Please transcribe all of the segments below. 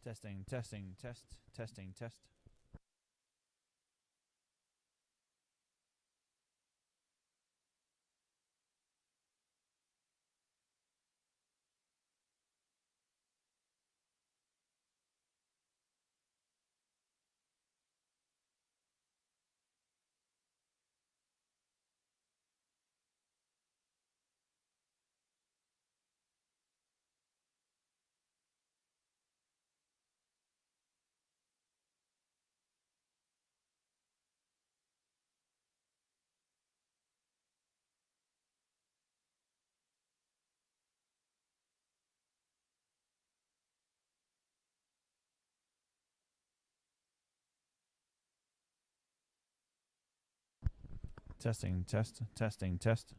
Testing, testing, test, testing, test. Testing, test, testing, test.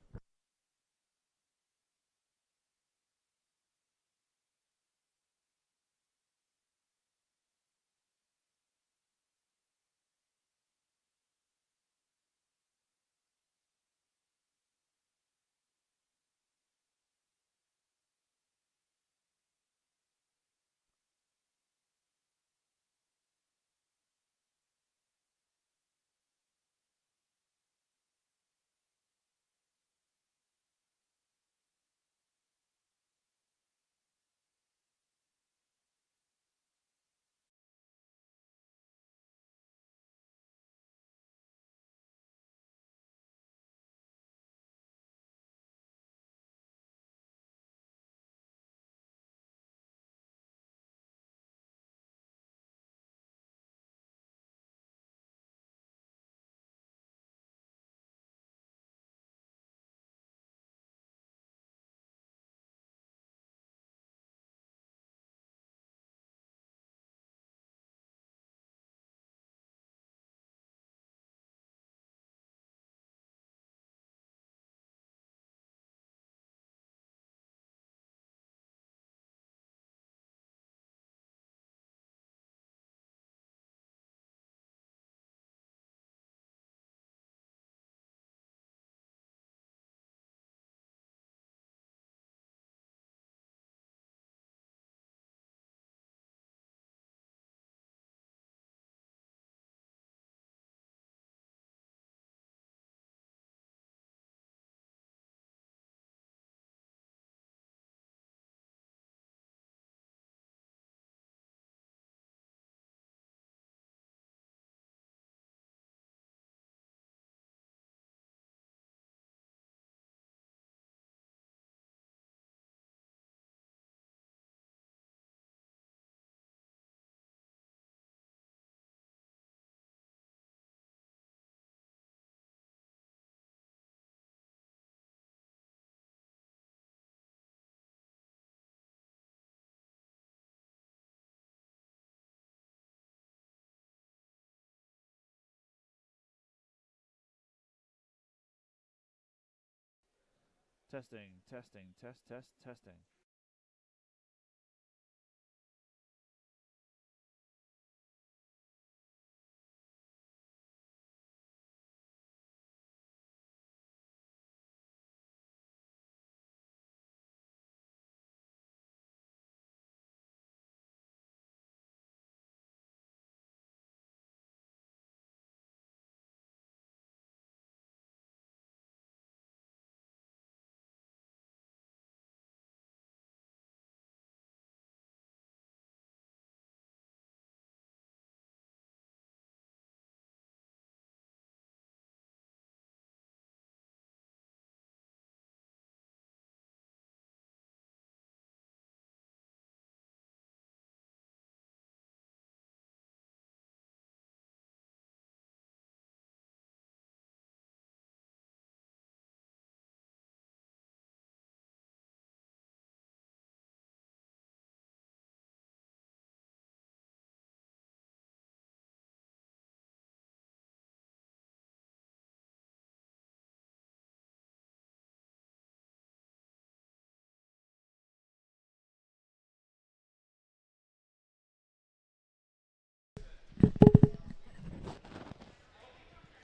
Testing, testing, test, test, testing.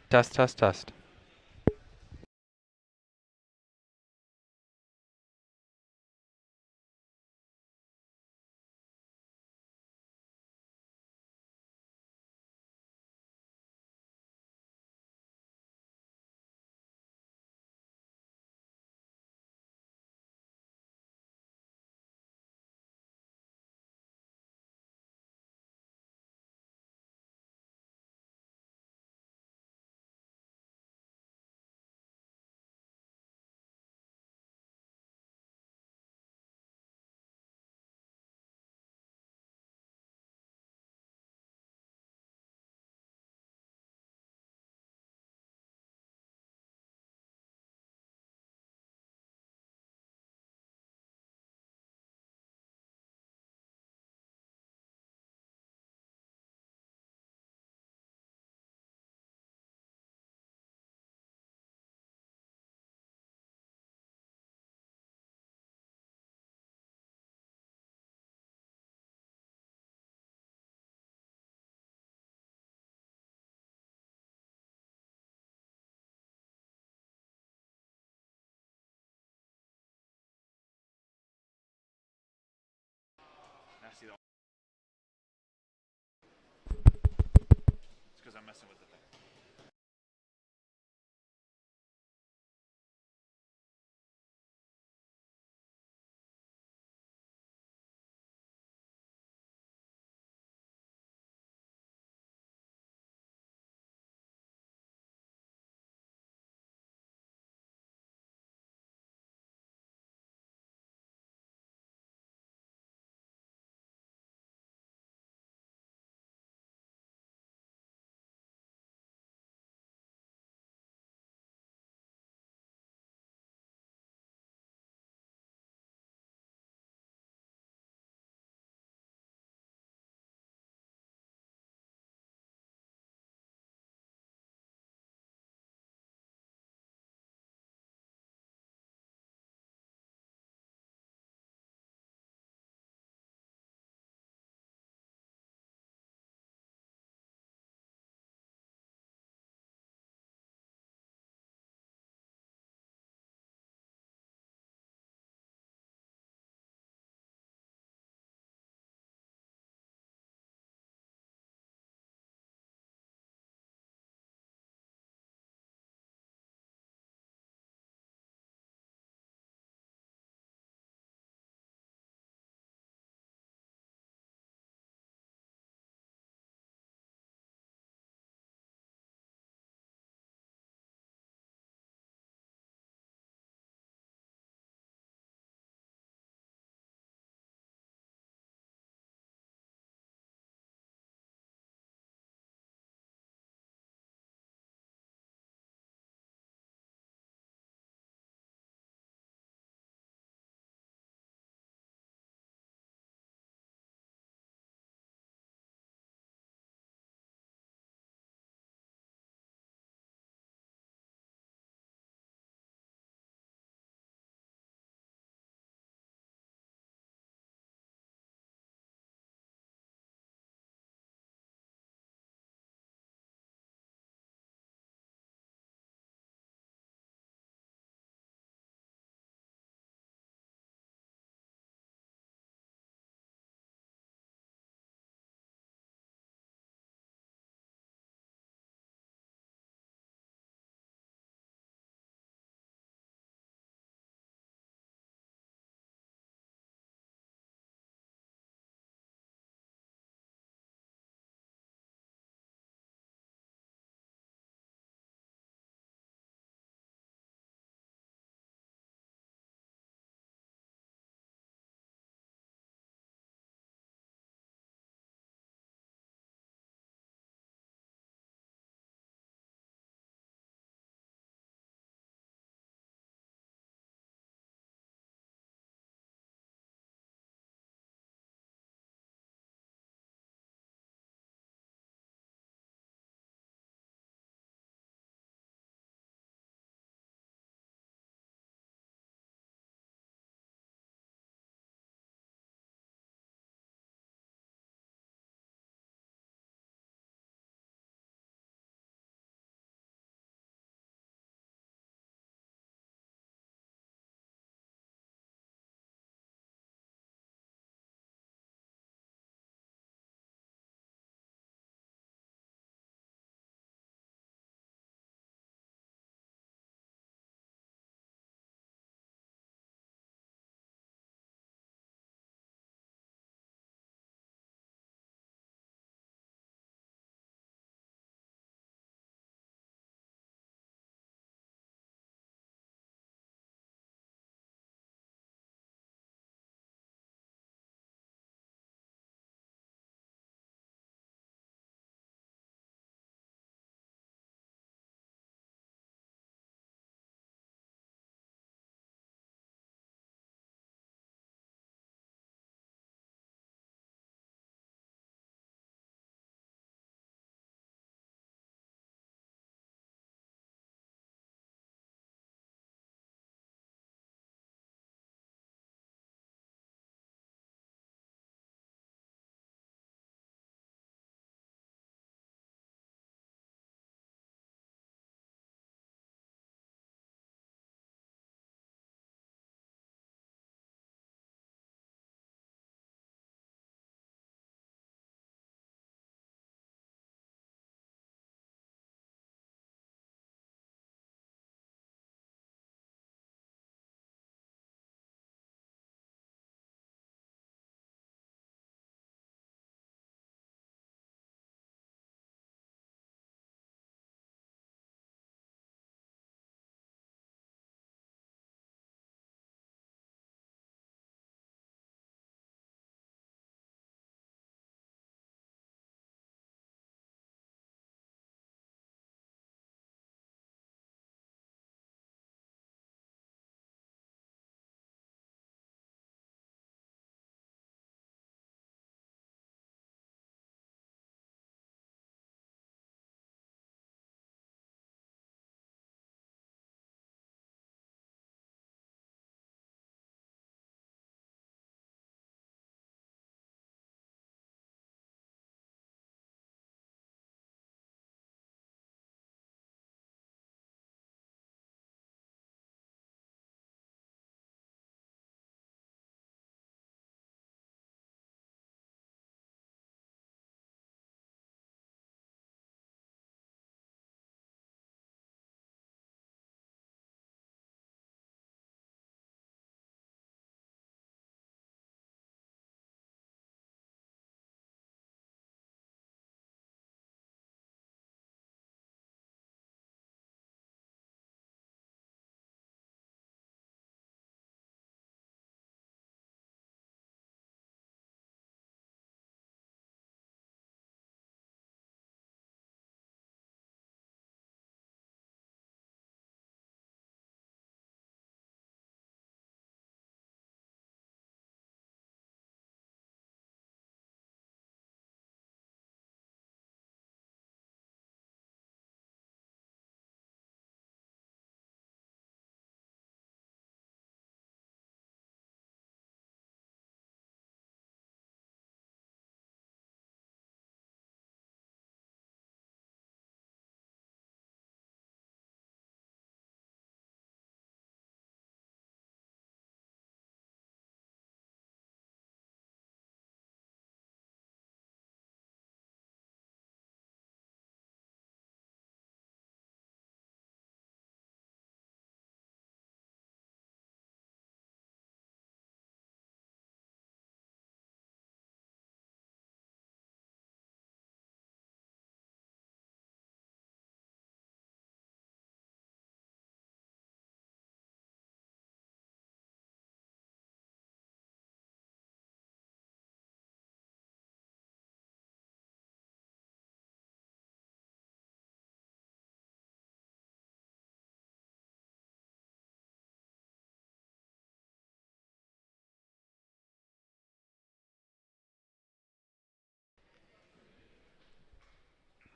Test, test, test.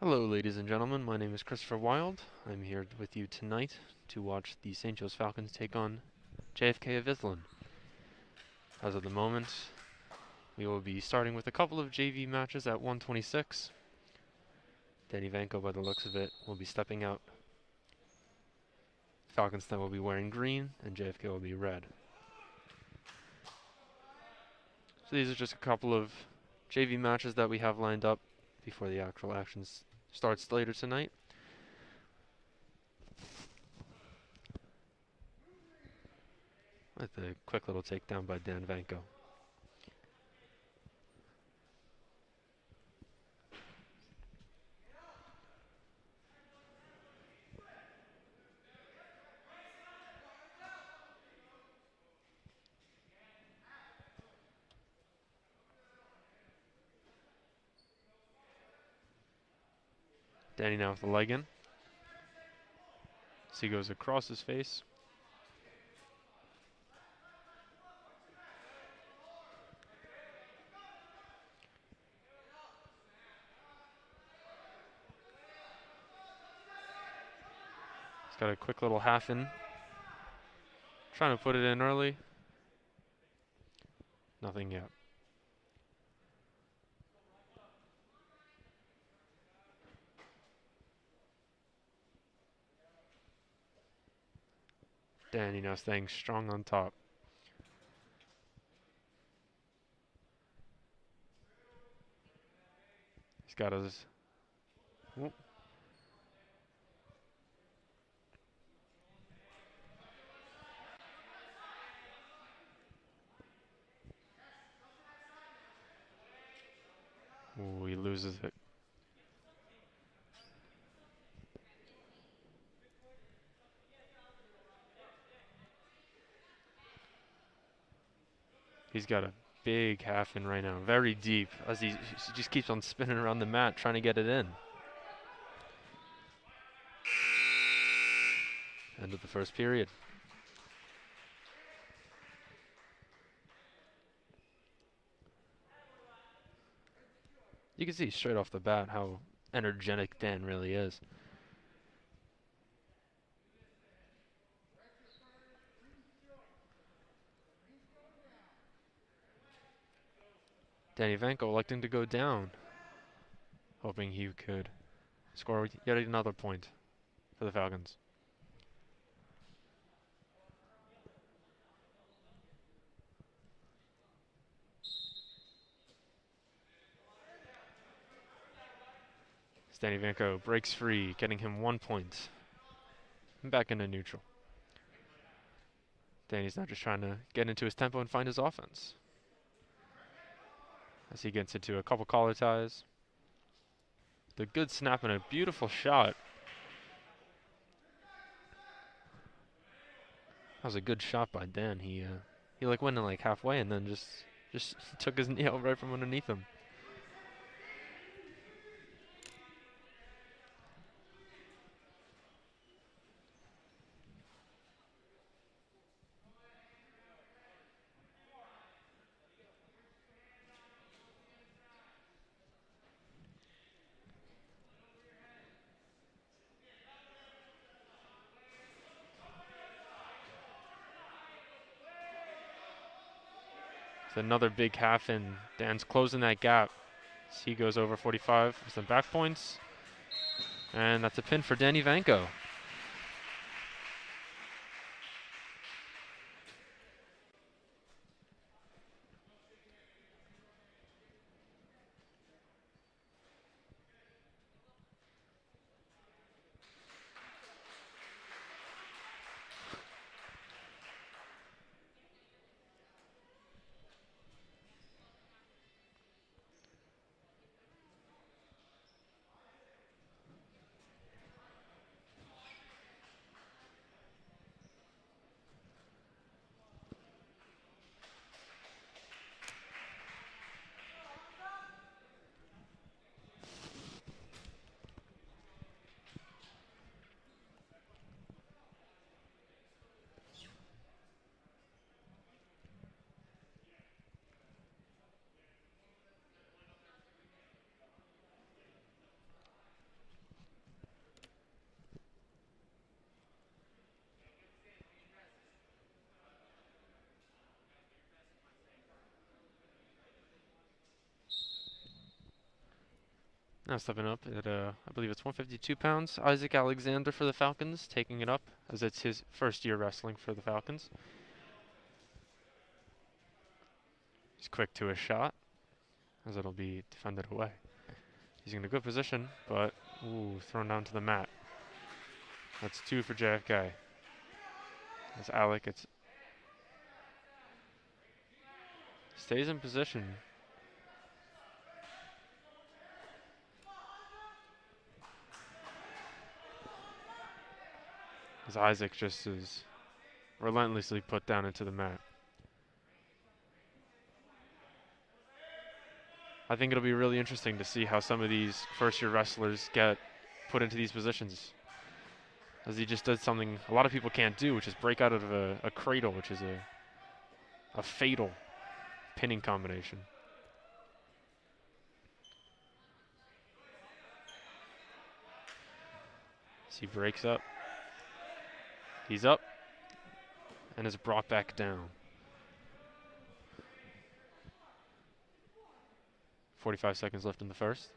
Hello, ladies and gentlemen. My name is Christopher Wylde. I'm here with you tonight to watch the St. Joe's Falcons take on JFK Iselin. As of the moment, we will be starting with a couple of JV matches at 126. Danny Vanko, by the looks of it, will be stepping out. Falcons then will be wearing green, and JFK will be red. So these are just a couple of JV matches that we have lined up before the actual action starts later tonight. With a quick little takedown by Dan Vanko. Danny now with the leg in. So he goes across his face. He's got a quick little half in. Trying to put it in early. Nothing yet. Danny now staying strong on top. He's got his... Whoop. Ooh, he loses it. He's got a big half in right now. Very deep as he just keeps on spinning around the mat trying to get it in. End of the first period. You can see straight off the bat how energetic Dan really is. Danny Vanko electing to go down, hoping he could score yet another point for the Falcons. Danny Vanko breaks free, getting him 1 point. And back into neutral. Danny's now just trying to get into his tempo and find his offense. As he gets into a couple collar ties. The good snap and a beautiful shot. That was a good shot by Dan. He like went in like halfway and then just took his knee out right from underneath him. It's another big half in. Dan's closing that gap. As he goes over 45 for some back points. And that's a pin for Danny Vanko. Now stepping up at, I believe it's 152 pounds, Isaac Alexander for the Falcons, taking it up as it's his first year wrestling for the Falcons. He's quick to a shot, as it'll be defended away. He's in a good position, but ooh, thrown down to the mat. That's 2 for JFK. As Alec stays in position. As Isaac just is relentlessly put down into the mat. I think it'll be really interesting to see how some of these first-year wrestlers get put into these positions. As he just does something a lot of people can't do, which is break out of a cradle, which is a fatal pinning combination. As he breaks up. He's up and is brought back down. 45 seconds left in the first.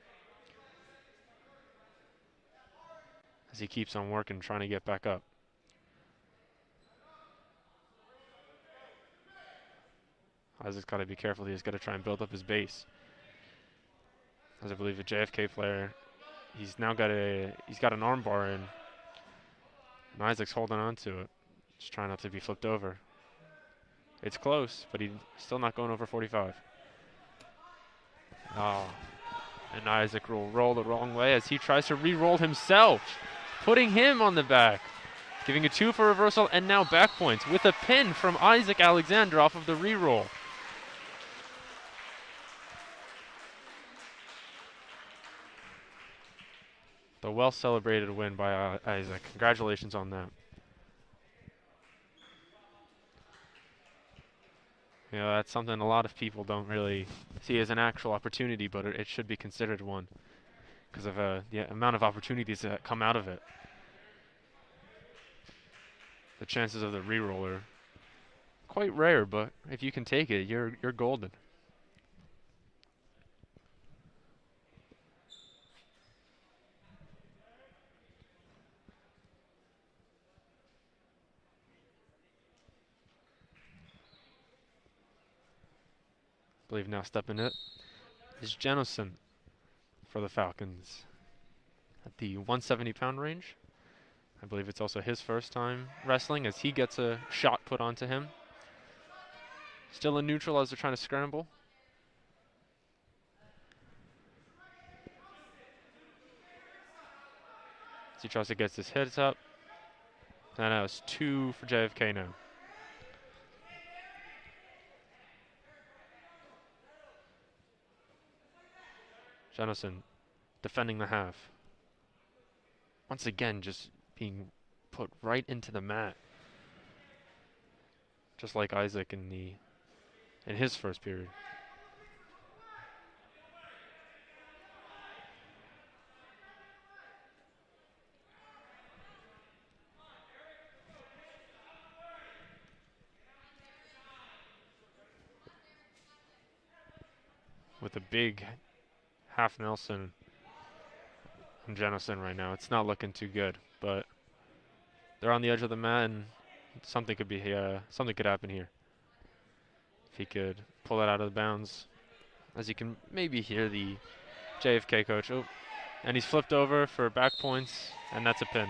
As he keeps on working, trying to get back up. Isaac's got to be careful. He's got to try and build up his base. As I believe a JFK player, he's now got an armbar in. And Isaac's holding on to it. Just trying not to be flipped over. It's close, but he's still not going over 45. Oh. And Isaac will roll the wrong way as he tries to re-roll himself, putting him on the back. Giving a 2 for reversal and now back points with a pin from Isaac Alexander off of the re-roll. The well-celebrated win by Isaac. Congratulations on that. You know, that's something a lot of people don't really see as an actual opportunity, but it should be considered one because of the amount of opportunities that come out of it. The chances of the re-roll are quite rare, but if you can take it, you're golden. I believe now stepping it is Jennison for the Falcons at the 170-pound range. I believe it's also his first time wrestling as he gets a shot put onto him. Still in neutral as they're trying to scramble. As he tries to get his heads up. And now it's 2 for JFK now. Jennison defending the half. Once again, just being put right into the mat. Just like Isaac in his first period. With a big half Nelson from Jennison right now. It's not looking too good, but they're on the edge of the mat and something could happen here. If he could pull it out of the bounds. As you can maybe hear the JFK coach. Oh, and he's flipped over for back points, and that's a pin.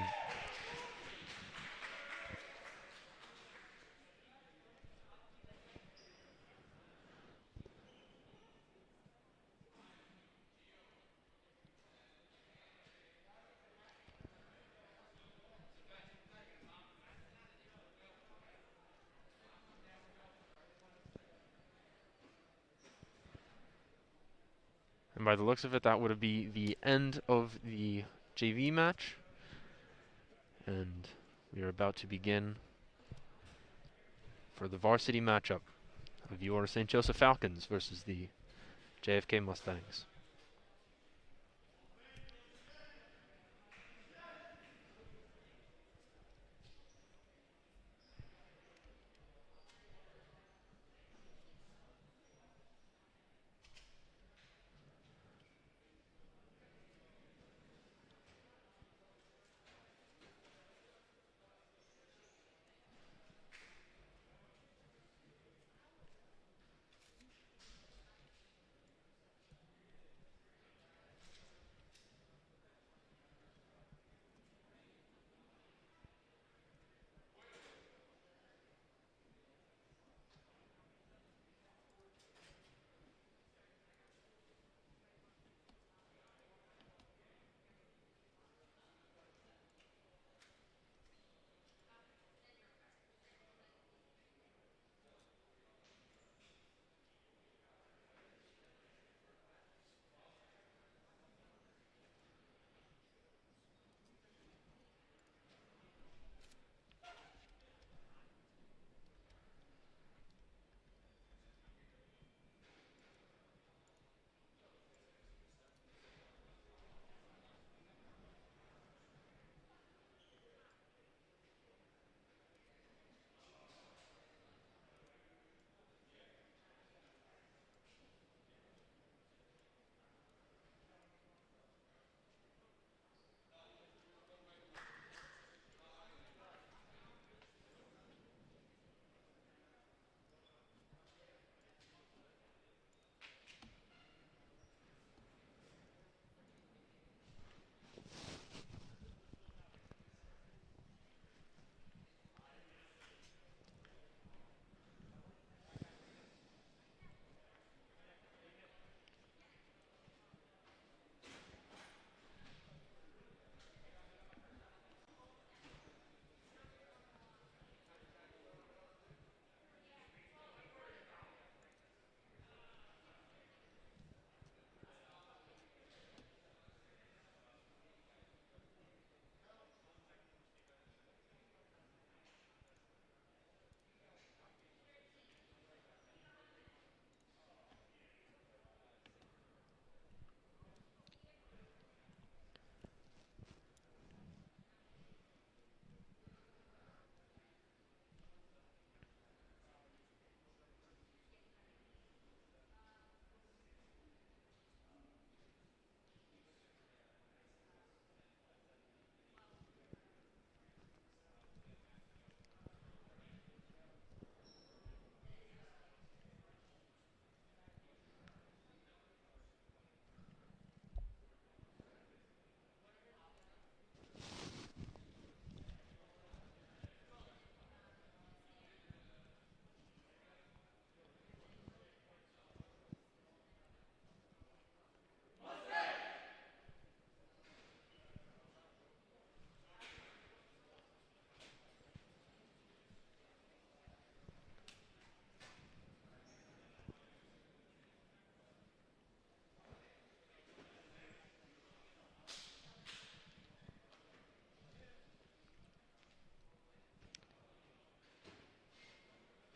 And by the looks of it, that would be the end of the JV match. And we are about to begin for the varsity matchup of your St. Joseph Falcons versus the JFK Mustangs.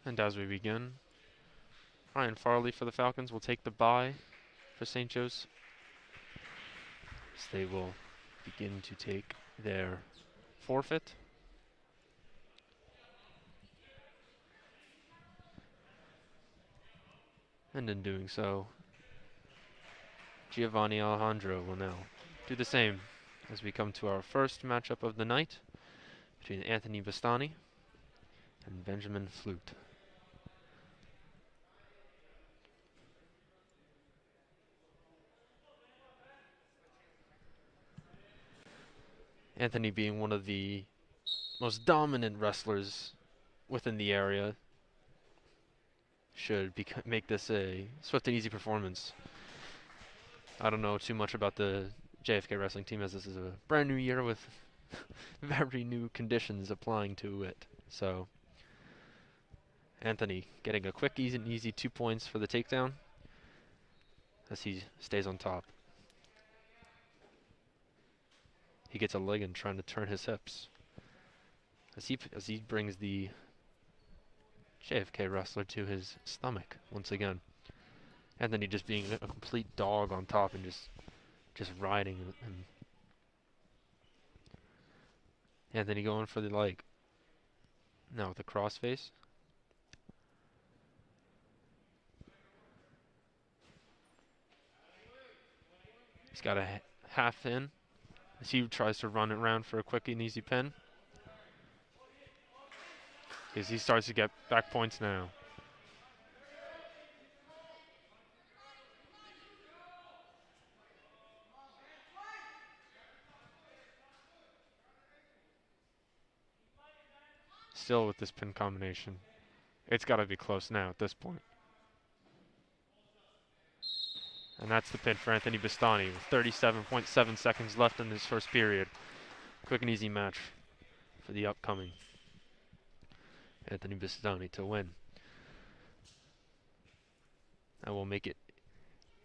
And as we begin, Ryan Farley for the Falcons will take the bye for St. Joe's. So they will begin to take their forfeit. And in doing so, Giovanni Alejandro will now do the same as we come to our first matchup of the night between Anthony Bastani and Benjamin Flute. Anthony being one of the most dominant wrestlers within the area should make this a swift and easy performance. I don't know too much about the JFK wrestling team, as this is a brand new year with very new conditions applying to it. So Anthony getting a quick, easy 2 points for the takedown as he stays on top. He gets a leg and trying to turn his hips as he brings the JFK wrestler to his stomach once again. Anthony just being a complete dog on top and just riding him. Anthony going for the leg. Now with the crossface. He's got a half in as he tries to run it around for a quick and easy pin. As he starts to get back points now. Still with this pin combination. It's got to be close now at this point. And that's the pin for Anthony Bastani with 37.7 seconds left in this first period. Quick and easy match for the upcoming Anthony Bastani to win. That will make it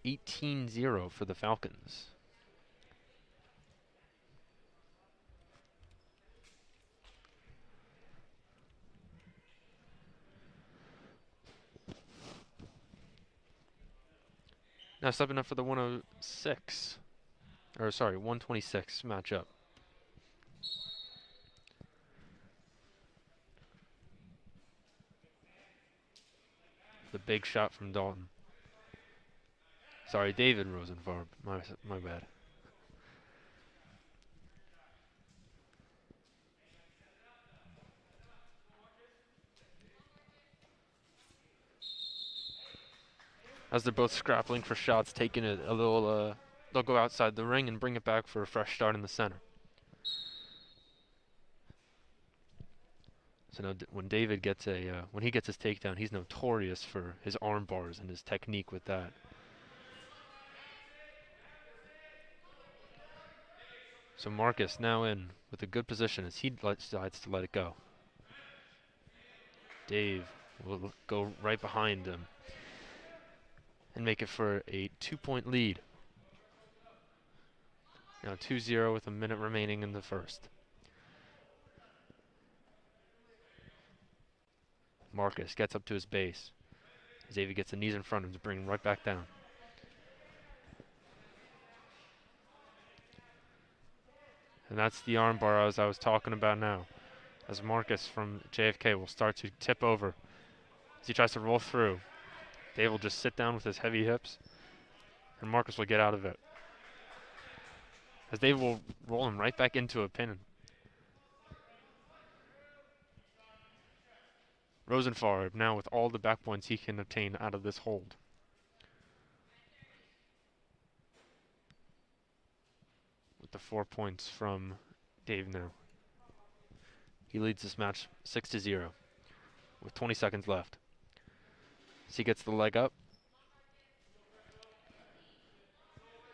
18-0 for the Falcons. Now stepping up for the 126 matchup. The big shot from Dalton. Sorry, David Rosenfarb. My bad. As they're both scrapping for shots, taking it a little, they'll go outside the ring and bring it back for a fresh start in the center. So now when David gets when he gets his takedown, he's notorious for his arm bars and his technique with that. So Marcus now in with a good position as he decides to let it go. Dave will go right behind him and make it for a 2-point lead. Now 2-0 with a minute remaining in the first. Marcus gets up to his base. Xavier gets the knees in front of him to bring him right back down. And that's the armbar as I was talking about now. As Marcus from JFK will start to tip over as he tries to roll through. Dave will just sit down with his heavy hips, and Marcus will get out of it. As Dave will roll him right back into a pin. Rosenfarb now with all the back points he can obtain out of this hold. With the 4 points from Dave now. He leads this match 6-0 with 20 seconds left. As he gets the leg up.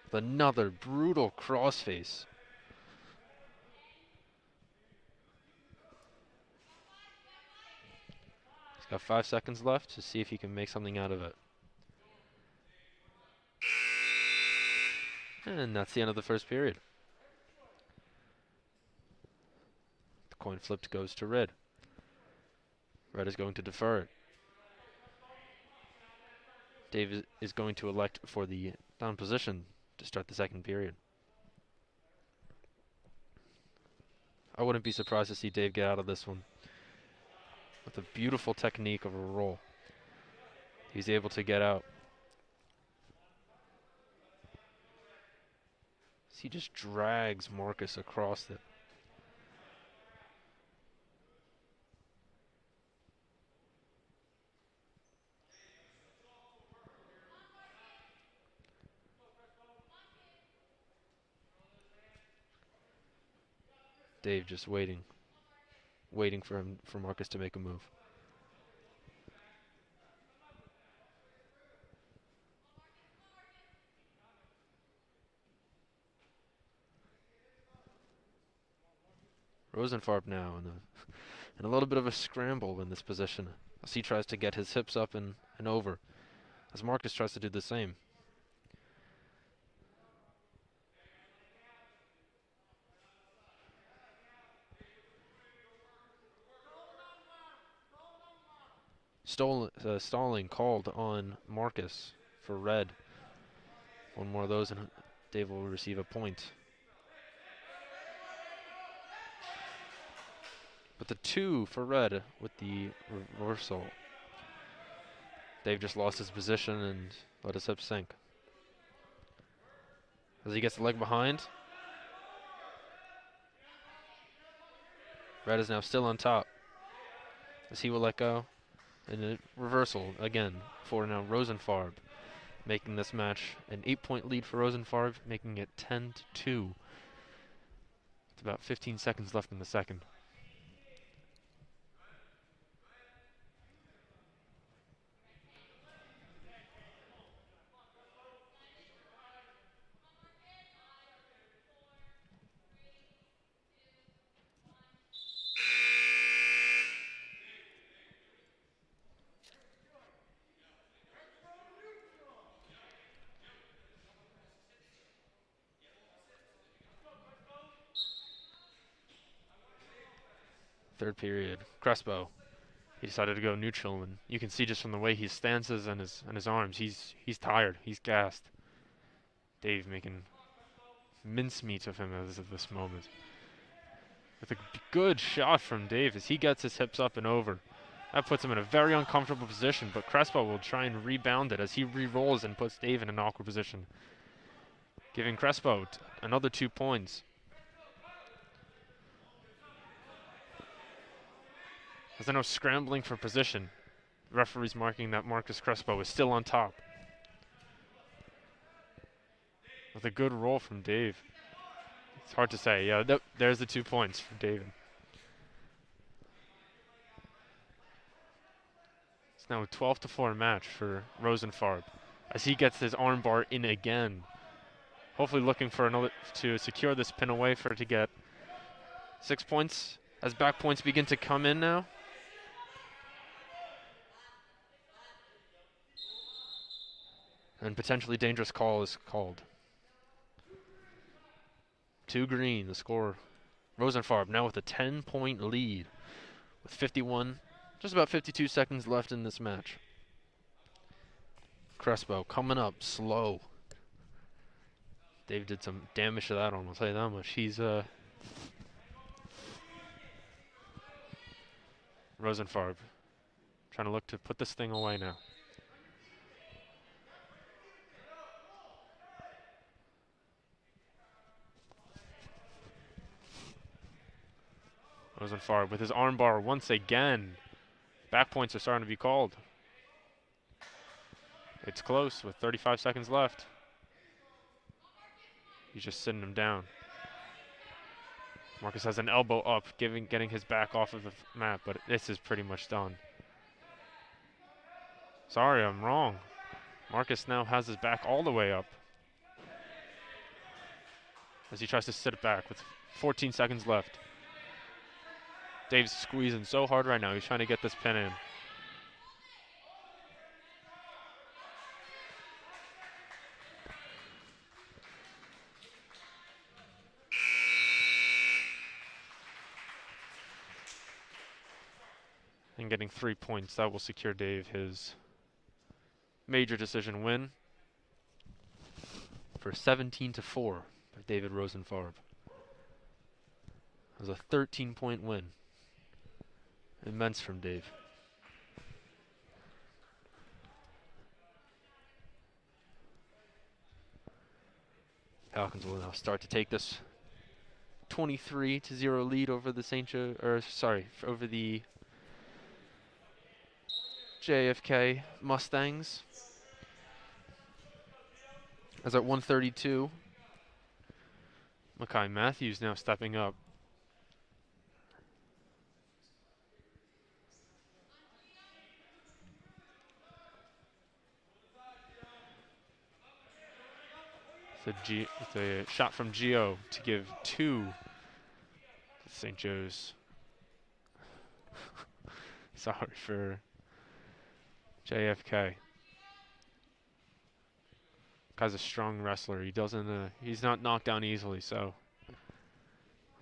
With another brutal crossface. He's got 5 seconds left to see if he can make something out of it. And that's the end of the first period. The coin flipped goes to Red. Red is going to defer it. Dave is going to elect for the down position to start the second period. I wouldn't be surprised to see Dave get out of this one with a beautiful technique of a roll. He's able to get out. He just drags Marcus across it. Dave just waiting for Marcus to make a move. Rosenfarb now in a little bit of a scramble in this position as he tries to get his hips up and over, as Marcus tries to do the same. Stalling called on Marcus for red. One more of those and Dave will receive a point. But the 2 for red with the reversal. Dave just lost his position and let his hip sink. As he gets the leg behind. Red is now still on top. As he will let go. And a reversal again for now Rosenfarb. Making this match an 8-point lead for Rosenfarb, making it 10-2. It's about 15 seconds left in the second. Third period. Crespo. He decided to go neutral, and you can see just from the way he stances and his arms, he's tired, he's gassed. Dave making mincemeat of him as of this moment. With a good shot from Dave as he gets his hips up and over. That puts him in a very uncomfortable position, but Crespo will try and rebound it as he re-rolls and puts Dave in an awkward position. Giving Crespo another 2 points. As they're now scrambling for position. The referee's marking that Marcus Crespo is still on top. With a good roll from Dave. It's hard to say. Yeah, there's the 2 points for David. It's now a 12-4 match for Rosenfarb as he gets his armbar in again. Hopefully looking for another to secure this pin away for it to get 6 points as back points begin to come in now. And potentially dangerous call is called. 2 green, the score. Rosenfarb now with a 10-point lead with 51, just about 52 seconds left in this match. Crespo coming up slow. Dave did some damage to that arm, I'll tell you that much. He's Rosenfarb trying to look to put this thing away now. Rosenfarb with his armbar once again. Back points are starting to be called. It's close with 35 seconds left. He's just sitting him down. Marcus has an elbow up, getting his back off of the mat, but this is pretty much done. Sorry, I'm wrong. Marcus now has his back all the way up as he tries to sit it back with 14 seconds left. Dave's squeezing so hard right now. He's trying to get this pin in. And getting 3 points. That will secure Dave his major decision win for 17-4 by David Rosenfarb. It was a 13-point win. Immense from Dave. Falcons will now start to take this 23-0 lead over the over the JFK Mustangs. As at 1:32, Mackay Matthews now stepping up. It's a shot from Gio to give 2 to St. Joe's. Sorry for JFK. Guy's a strong wrestler. He's not knocked down easily, so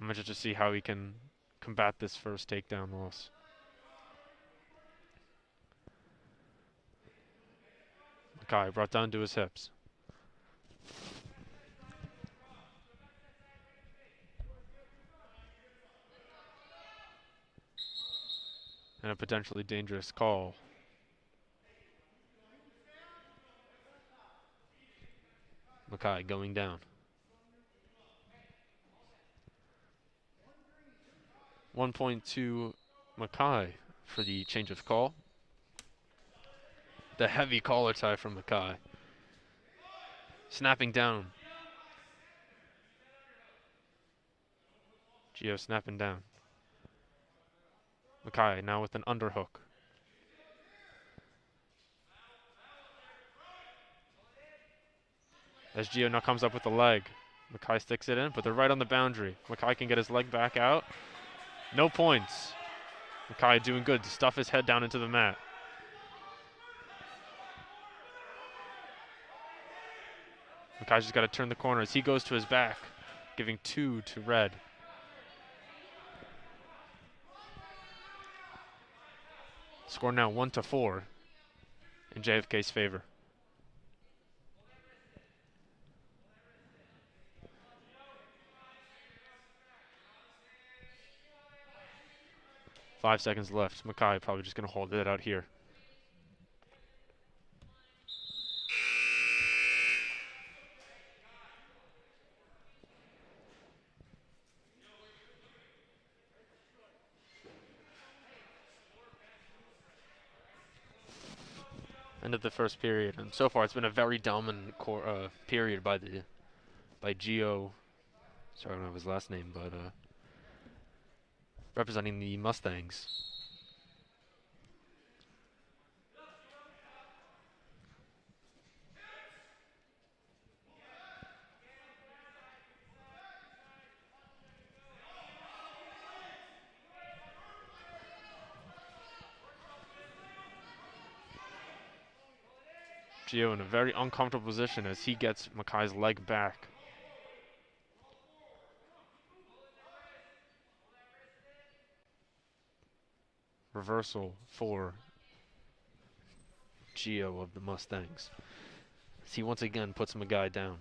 I'm interested to see how he can combat this first takedown loss. Mackay brought down to his hips. And a potentially dangerous call. Mackay going down. 1 point to Mackay for the change of call. The heavy collar tie from Mackay. Snapping down. Gio snapping down. Mackay now with an underhook. As Gio now comes up with the leg. Mackay sticks it in, but they're right on the boundary. Mackay can get his leg back out. No points. Mackay doing good to stuff his head down into the mat. Mackay's just got to turn the corner as he goes to his back, giving 2 to Red. Score now 1-4 in JFK's favor. Five seconds left. Mackay probably just going to hold it out here. End of the first period, and so far it's been a very dominant period by Gio. Sorry, I don't know his last name, but representing the Mustangs. Gio in a very uncomfortable position as he gets Mackay's leg back. Reversal for Gio of the Mustangs, as he once again puts Mackay down.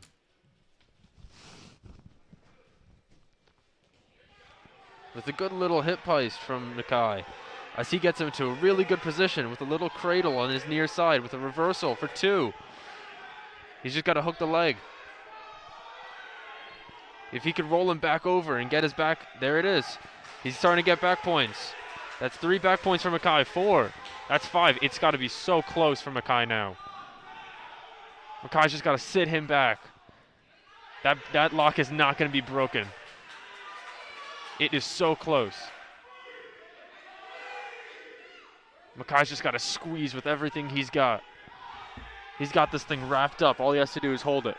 With a good little hip heist from Mackay, as he gets him to a really good position with a little cradle on his near side with a reversal for 2. He's just got to hook the leg. If he could roll him back over and get his back, there it is. He's starting to get back points. That's 3 back points for Mackay, 4. That's 5. It's got to be so close for Mackay now. Mackay's just got to sit him back. That lock is not going to be broken. It is so close. Mackay's just got to squeeze with everything he's got. He's got this thing wrapped up. All he has to do is hold it.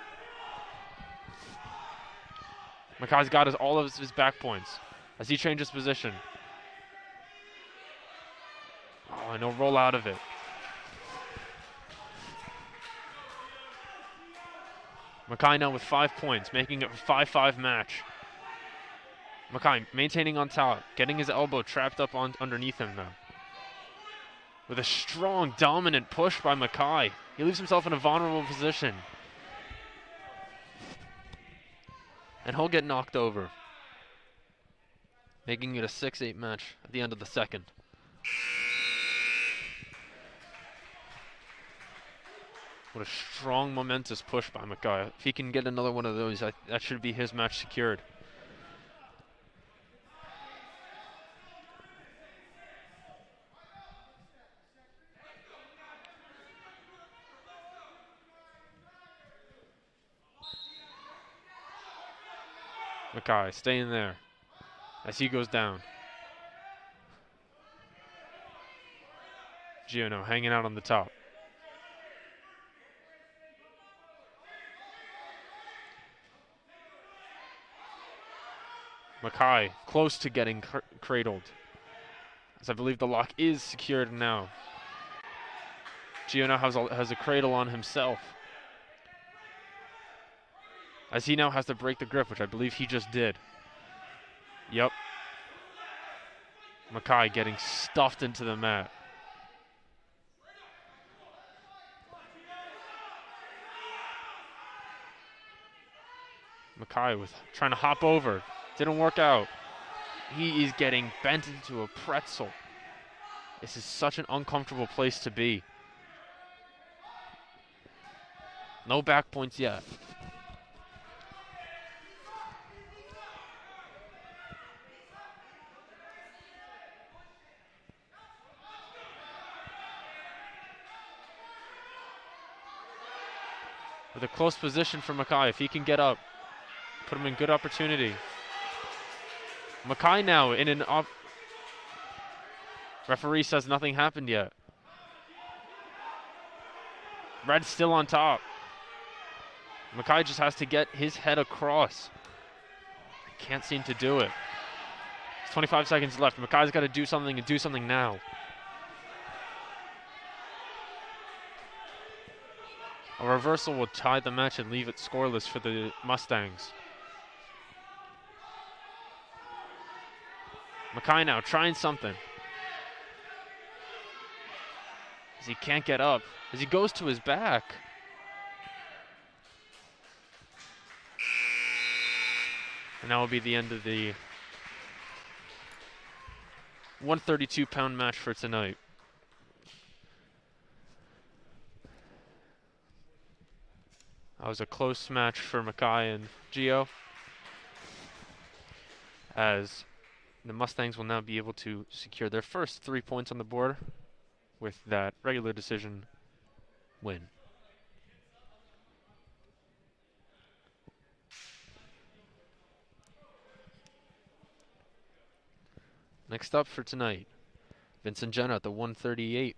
Mackay's got all of his back points as he changes position. Oh, and he'll roll out of it. Mackay now with 5 points, making it a 5-5 match. Mackay maintaining on top, getting his elbow trapped up underneath him now. with a strong, dominant push by Mackay. He leaves himself in a vulnerable position. And he'll get knocked over, making it a 6-8 match at the end of the second. What a strong, momentous push by Mackay. If he can get another one of those, that should be his match secured. Mackay staying there as he goes down. Giono hanging out on the top. Mackay close to getting cradled, as I believe the lock is secured now. Giono has a cradle on himself, as he now has to break the grip, which I believe he just did. Yep. Mackay getting stuffed into the mat. Mackay was trying to hop over. Didn't work out. He is getting bent into a pretzel. This is such an uncomfortable place to be. No back points yet. With a close position for Mackay, if he can get up, put him in good opportunity. Mackay now in an referee says nothing happened yet. Red's still on top. Mackay just has to get his head across. Can't seem to do it. There's 25 seconds left. Mackay's got to do something and do something now. A reversal will tie the match and leave it scoreless for the Mustangs. Mackay now trying something. As he can't get up. As he goes to his back. And that will be the end of the 132-pound match for tonight. That was a close match for Mackay and Gio, as the Mustangs will now be able to secure their first 3 points on the board with that regular decision win. Next up for tonight, Vincent Jenna at the 138.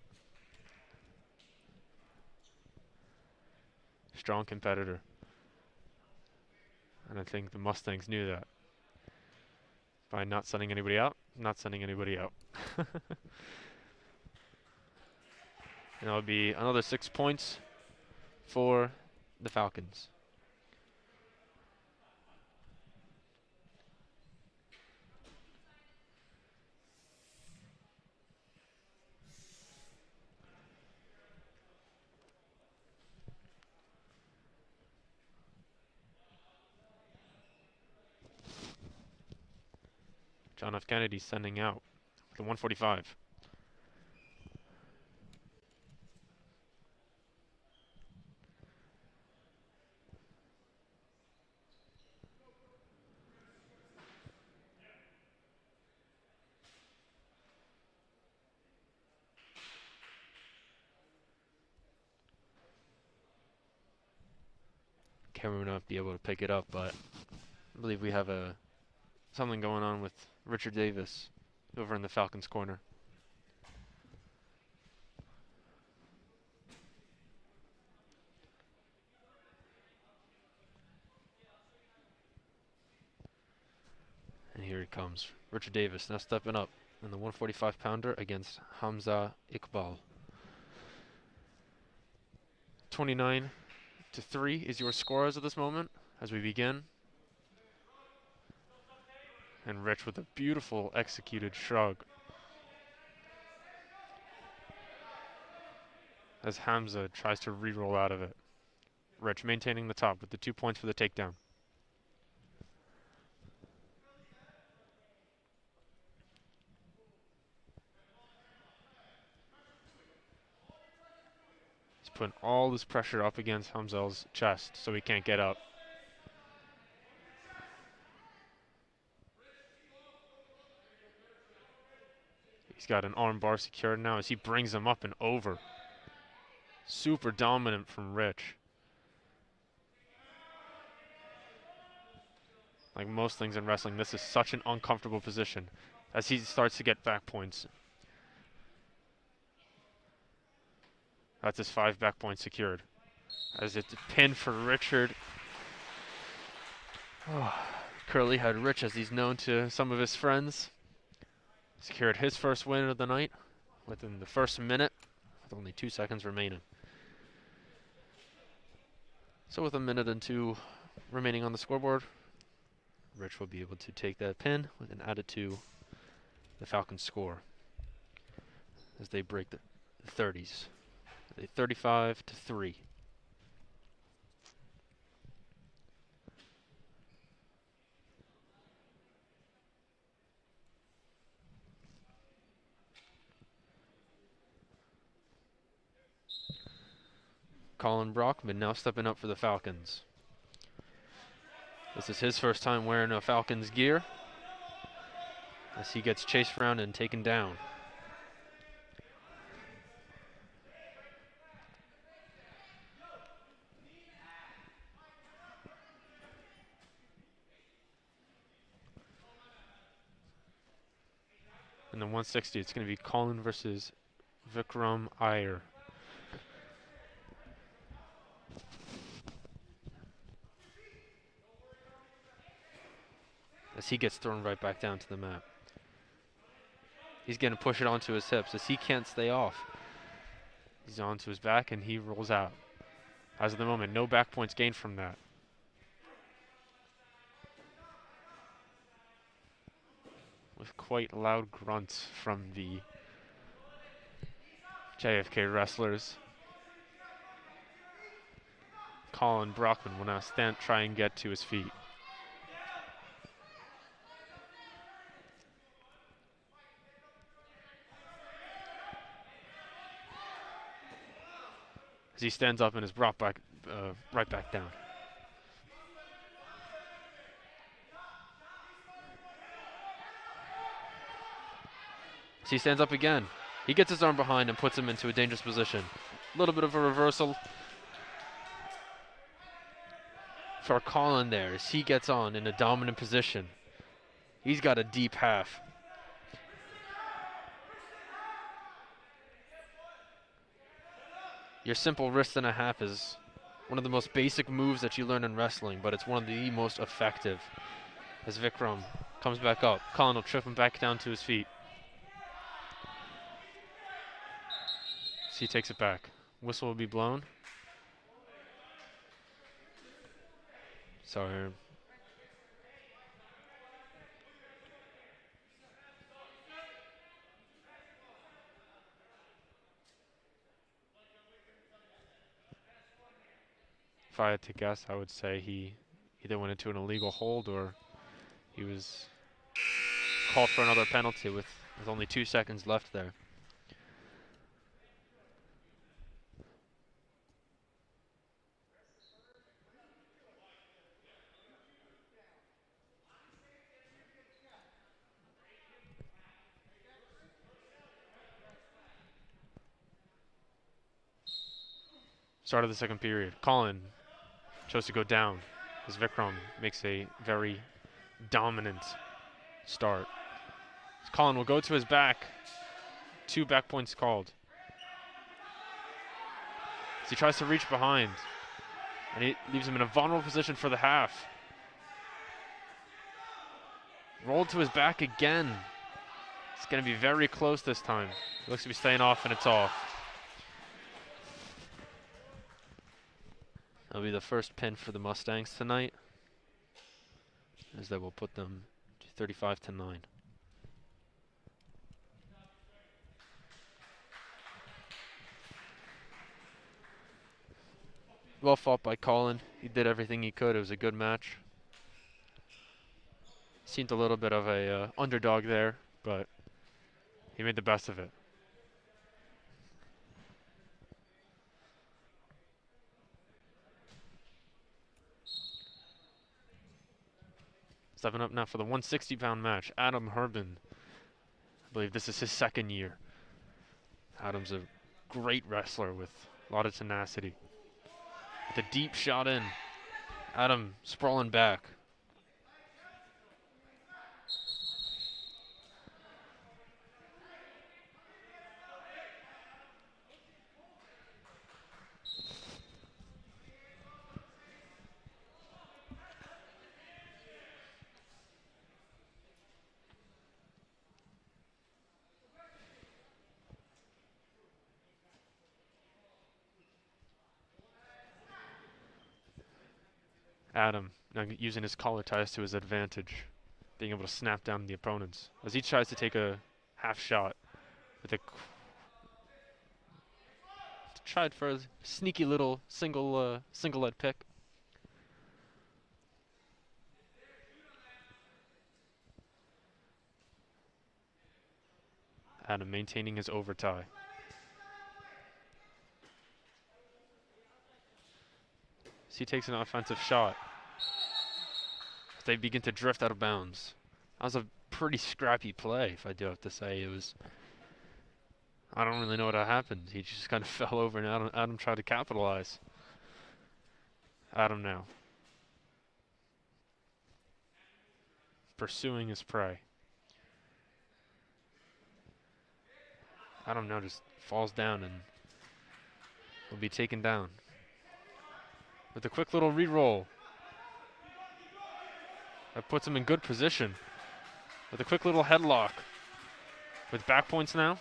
Strong competitor. And I think the Mustangs knew that. By not sending anybody out, not sending anybody out. And that'll be another 6 points for the Falcons. John F. Kennedy sending out the 145. Cameron will not be able to pick it up, but I believe we have something going on with Richard Davis over in the Falcons corner. And here he comes. Richard Davis now stepping up in the 145-pounder against Hamza Iqbal. 29-3 is your score as of this moment as we begin. And Rich with a beautiful executed shrug. as Hamza tries to re-roll out of it. Rich maintaining the top with the 2 points for the takedown. He's putting all this pressure up against Hamza's chest so he can't get up. He's got an arm bar secured now as he brings him up and over. Super dominant from Rich. Like most things in wrestling, this is such an uncomfortable position as he starts to get back points. That's his 5 back points secured. As it's a pin for Richard. Oh, Curly-head Rich, as he's known to some of his friends, secured his first win of the night within the first minute with only 2 seconds remaining. So with a minute and 2 remaining on the scoreboard, Rich will be able to take that pin with an added to the Falcons' score as they break the 30s. 35-3. Colin Brockman now stepping up for the Falcons. This is his first time wearing a Falcons gear as he gets chased around and taken down. In the 160, it's going to be Colin versus Vikram Iyer. As he gets thrown right back down to the mat. He's going to push it onto his hips as he can't stay off. He's onto his back and he rolls out. As of the moment, no back points gained from that. With quite loud grunts from the JFK wrestlers. Colin Brockman will now try and get to his feet. As he stands up and is brought back, right back down. As he stands up again, he gets his arm behind and puts him into a dangerous position. A little bit of a reversal for Colin there as he gets on in a dominant position. He's got a deep half. Your simple wrist and a half is one of the most basic moves that you learn in wrestling, but it's one of the most effective. As Vikram comes back up, Colin will trip him back down to his feet. So he takes it back. Whistle will be blown. Sorry. If I had to guess, I would say he either went into an illegal hold or he was called for another penalty with only 2 seconds left there. Start of the second period. Colin chose to go down as Vikram makes a very dominant start. As Colin will go to his back. 2 back points called. As he tries to reach behind. And it leaves him in a vulnerable position for the half. Rolled to his back again. It's going to be very close this time. It looks to be staying off and it's off. That'll be the first pin for the Mustangs tonight, as that will put them to 35-9. Well fought by Colin. He did everything he could. It was a good match. Seemed a little bit of a underdog there, but he made the best of it. Stepping up now for the 160-pound match, Adam Herbin. I believe this is his second year. Adam's a great wrestler with a lot of tenacity. With a deep shot in. Adam sprawling back. Adam now using his collar ties to his advantage, being able to snap down the opponents as he tries to take a half shot with a tried for a sneaky little single leg pick. Adam maintaining his overtie. So he takes an offensive shot. They begin to drift out of bounds. That was a pretty scrappy play, if I do have to say. It was. I don't really know what happened. He just kind of fell over, and Adam tried to capitalize. Adam now pursuing his prey. Adam now just falls down and will be taken down. With a quick little re-roll. That puts him in good position. With a quick little headlock. With back points now.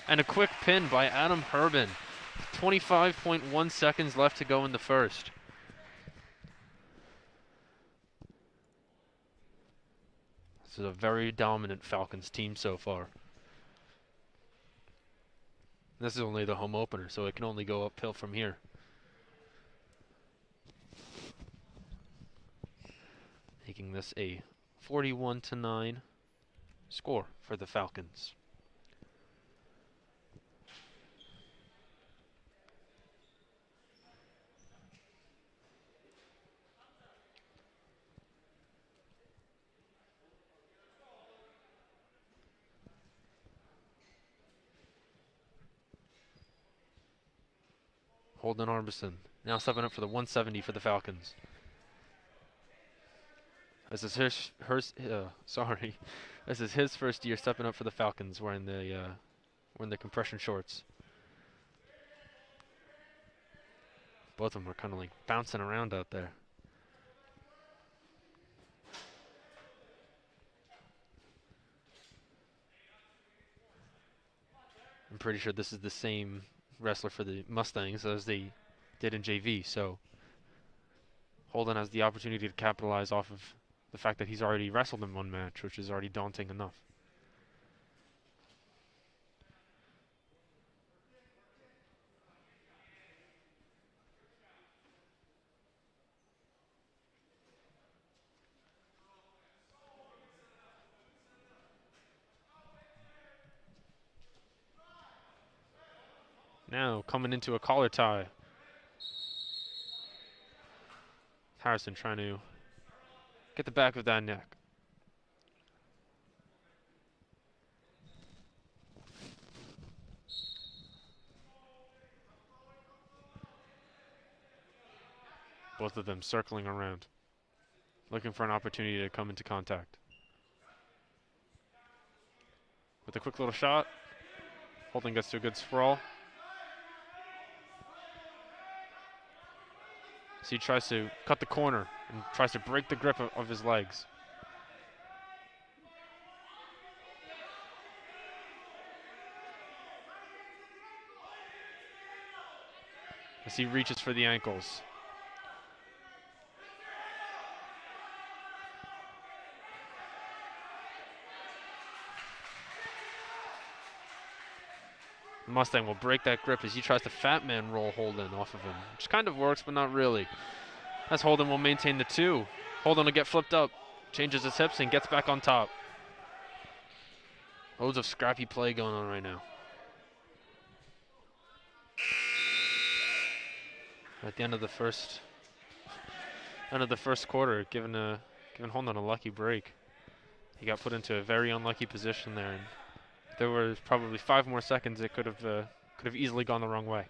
And a quick pin by Adam Herbin. 25.1 seconds left to go in the first. This is a very dominant Falcons team so far. This is only the home opener, so it can only go uphill from here. Making this a 41-9 score for the Falcons. Holden Arbison now stepping up for the 170 for the Falcons. This is this is his first year stepping up for the Falcons, wearing the compression shorts. Both of them are kind of like bouncing around out there. I'm pretty sure this is the same wrestler for the Mustangs as they did in JV, so Holden has the opportunity to capitalize off of the fact that he's already wrestled in one match, which is already daunting enough. Now coming into a collar tie. Harrison trying to get the back of that neck. Both of them circling around, looking for an opportunity to come into contact. With a quick little shot, Holden gets to a good sprawl. So he tries to cut the corner and tries to break the grip of his legs. As he reaches for the ankles. Mustang will break that grip as he tries to fat man roll Holden off of him, which kind of works, but not really. As Holden will maintain the 2. Holden will get flipped up, changes his hips, and gets back on top. Loads of scrappy play going on right now. At the end of the first quarter, giving Holden a lucky break. He got put into a very unlucky position there, and there was probably 5 more seconds it could have easily gone the wrong way.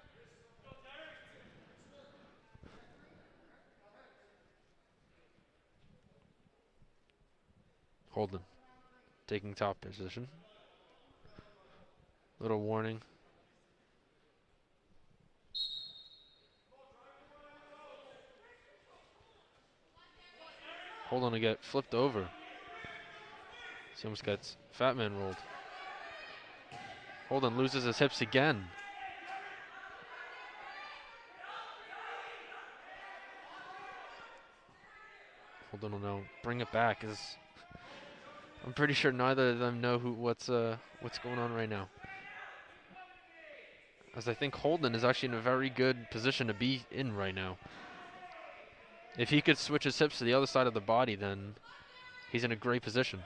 Holden taking top position. Little warning. Holden to get flipped over. He almost gets fat man rolled. Holden loses his hips again. Holden will now bring it back. I'm pretty sure neither of them know what's going on right now. As I think Holden is actually in a very good position to be in right now. If he could switch his hips to the other side of the body, then he's in a great position.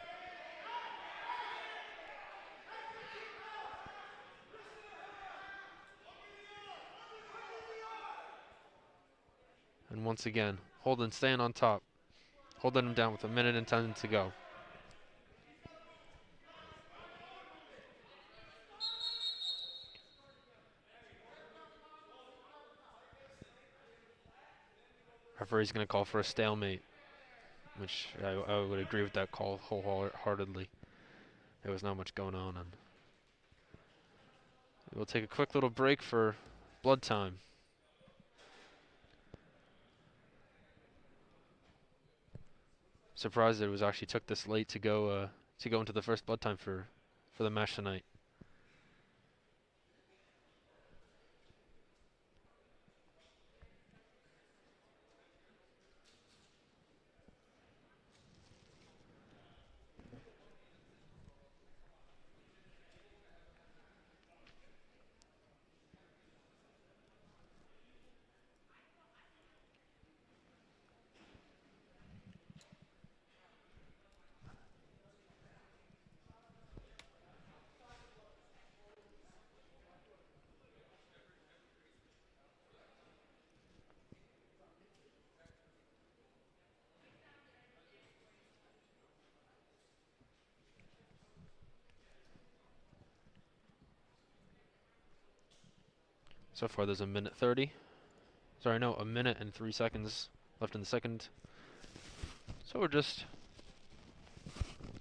And once again, Holden staying on top. Holding him down with 1:10 to go. Referee's going to call for a stalemate, which I would agree with that call wholeheartedly. There was not much going on. And we'll take a quick little break for blood time. Surprised it was actually took this late to go into the first blood time for the match tonight. So far there's 1:30. Sorry, no, 1 minute and 3 seconds left in the second. So we're just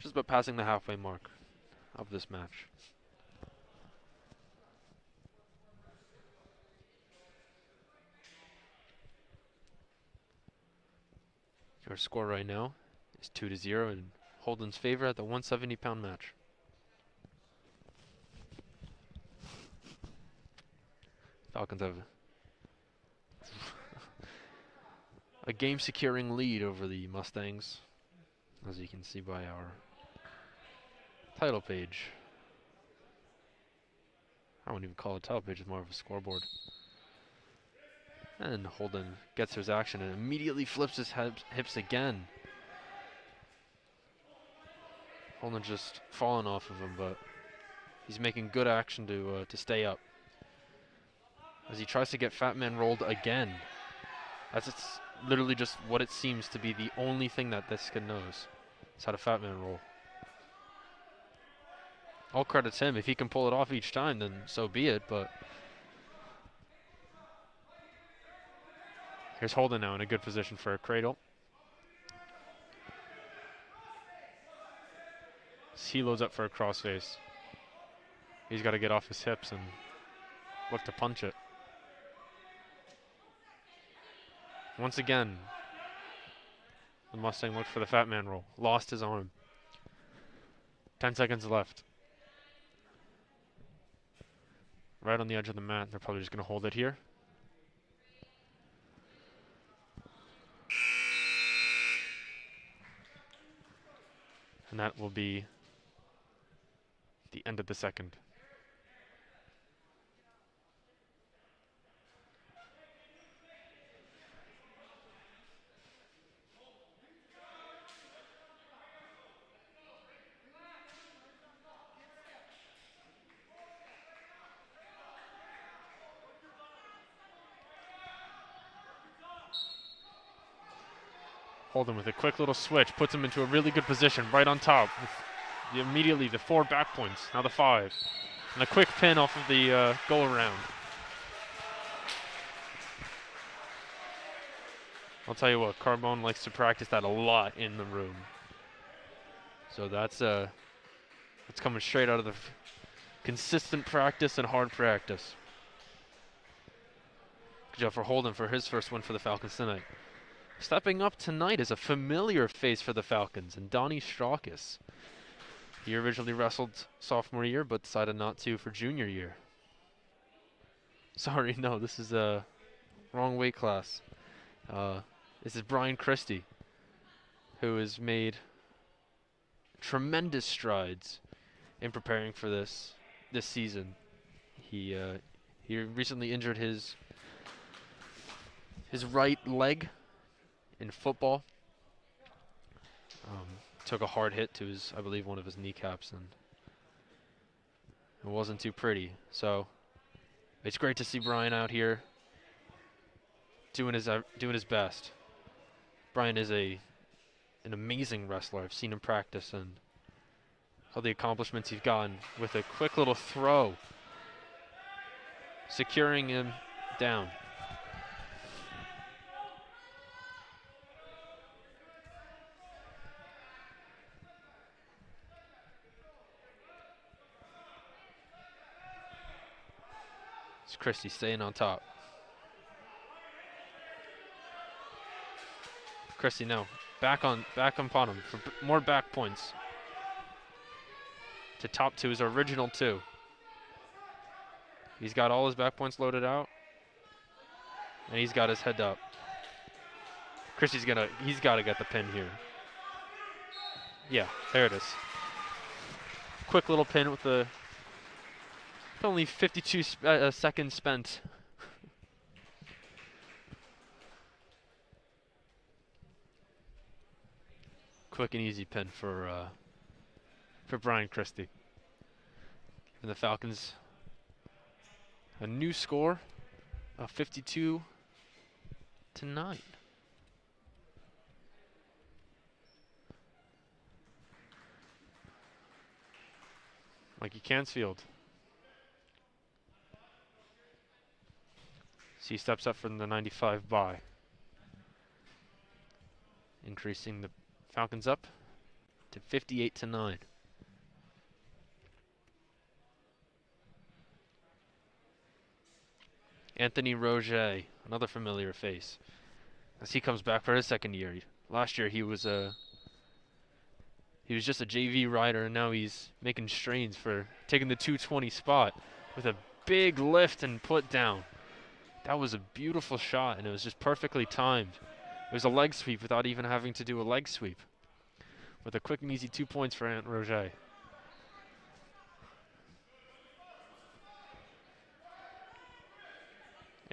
about passing the halfway mark of this match. Our score right now is 2-0 in Holden's favor at the 170-pound match. Falcons have a game-securing lead over the Mustangs, as you can see by our title page. I wouldn't even call it a title page, it's more of a scoreboard. And Holden gets his action and immediately flips his hips again. Holden just falling off of him, but he's making good action to stay up. As he tries to get Fat Man rolled again. That's literally just what it seems to be the only thing that this kid knows. Is how to Fat Man roll. All credits him. If he can pull it off each time, then so be it, but here's Holden now in a good position for a cradle. He loads up for a crossface. He's got to get off his hips and look to punch it. Once again, the Mustang looked for the Fat Man roll. Lost his arm. 10 seconds left. Right on the edge of the mat. They're probably just going to hold it here. And that will be the end of the second. Holden with a quick little switch puts him into a really good position right on top. Immediately the 4 back points, now the 5. And a quick pin off of the goal around. I'll tell you what, Carbone likes to practice that a lot in the room. So that's coming straight out of the consistent practice and hard practice. Good job for Holden for his first win for the Falcons tonight. Stepping up tonight is a familiar face for the Falcons, and Donnie Straukus. He originally wrestled sophomore year, but decided not to for junior year. Sorry, no, this is a wrong weight class. This is Brian Christie, who has made tremendous strides in preparing for this season. He recently injured his right leg in football. Took a hard hit to his, I believe, one of his kneecaps, and it wasn't too pretty. So it's great to see Brian out here doing his best. Brian is an amazing wrestler. I've seen him practice and all the accomplishments he's gotten with a quick little throw, securing him down. It's Christie staying on top. Christie now back upon him for more back points to top to his original 2. He's got all his back points loaded out, and he's got his head up. Christie's he's got to get the pin here. Yeah, there it is. Quick little pin with only 52 seconds spent. Quick and easy pin for Brian Christie. And the Falcons a new score of 52-9. Mikey Cansfield. So he steps up from the 95 bye, increasing the Falcons up to 58-9. Anthony Roger, another familiar face, as he comes back for his second year. Last year he was just a JV rider, and now he's making strains for taking the 220 spot with a big lift and put down. That was a beautiful shot, and it was just perfectly timed. It was a leg sweep without even having to do a leg sweep, with a quick and easy 2 points for Ant Roger.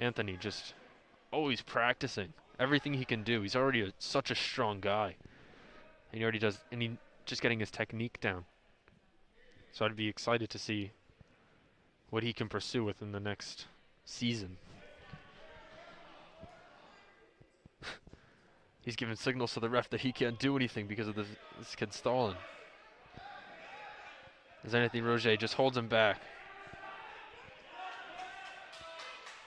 Anthony just always practicing everything he can do. He's already such a strong guy, and he just getting his technique down. So I'd be excited to see what he can pursue within the next season. He's giving signals to the ref that he can't do anything because of this kid stalling. As Anthony Roger just holds him back.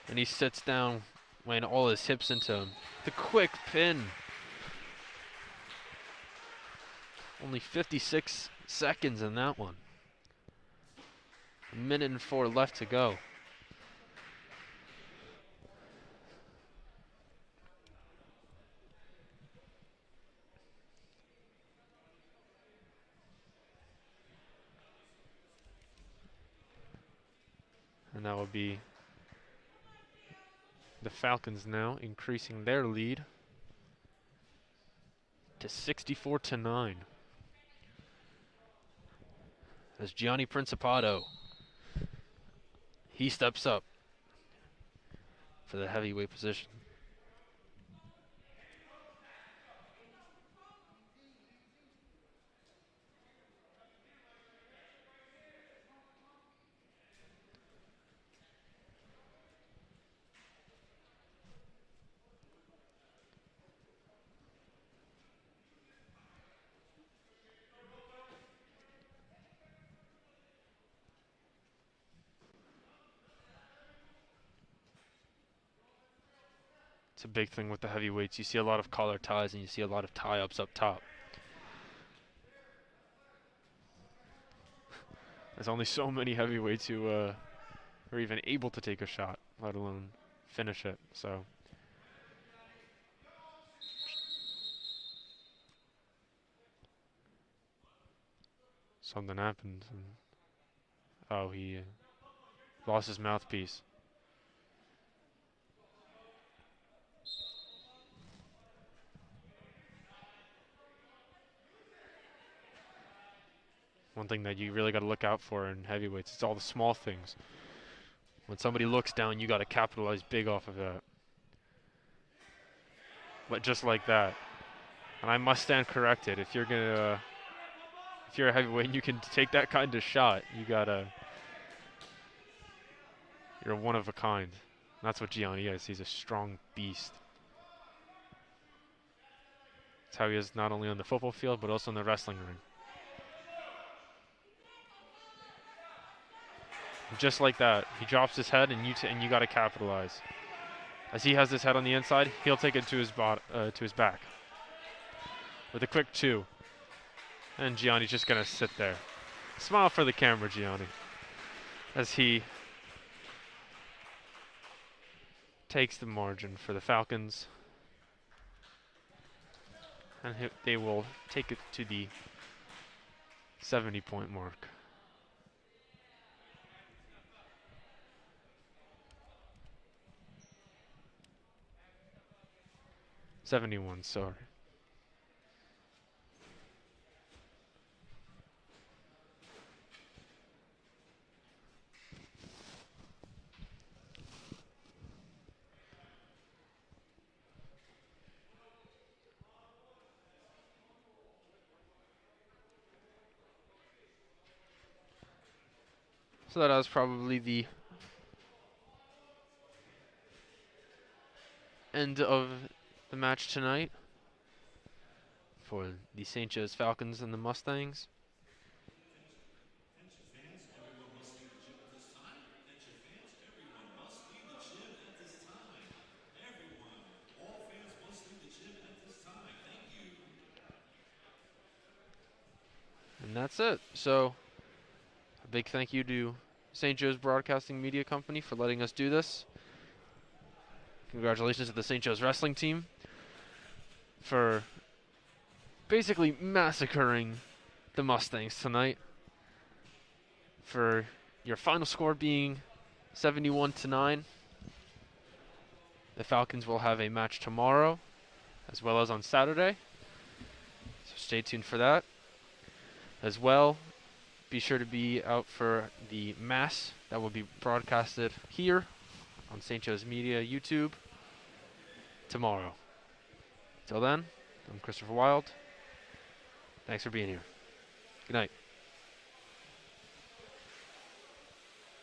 And he sits down, weighing all his hips into him. The quick pin. Only 56 seconds in that one. 1:04 left to go. And that would be the Falcons now increasing their lead to 64-9. As Gianni Principato, he steps up for the heavyweight position. It's a big thing with the heavyweights. You see a lot of collar ties and you see a lot of tie-ups up top. There's only so many heavyweights who are even able to take a shot, let alone finish it. So something happened. And oh, he lost his mouthpiece. One thing that you really got to look out for in heavyweights, it's all the small things. When somebody looks down, you got to capitalize big off of that. But just like that. And I must stand corrected. If you're gonna, if you're a heavyweight and you can take that kind of shot, you're one of a kind. And that's what Gianni is. He's a strong beast. That's how he is not only on the football field, but also in the wrestling ring. Just like that, he drops his head, and you got to capitalize. As he has his head on the inside, he'll take it to his back with a quick 2, and Gianni's just gonna sit there. Smile for the camera, Gianni, as he takes the margin for the Falcons, and they will take it to the 70-point mark. 71, sorry. So that was probably the end of the match tonight for the St. Joe's Falcons and the Mustangs. And that's it. So, a big thank you to St. Joe's Broadcasting Media Company for letting us do this. Congratulations to the St. Joe's wrestling team for basically massacring the Mustangs tonight. For your final score being 71-9. The Falcons will have a match tomorrow, as well as on Saturday. So stay tuned for that. As well, be sure to be out for the Mass that will be broadcasted here on St. Joe's Media YouTube tomorrow. Till then, I'm Christopher Wylde. Thanks for being here. Good night.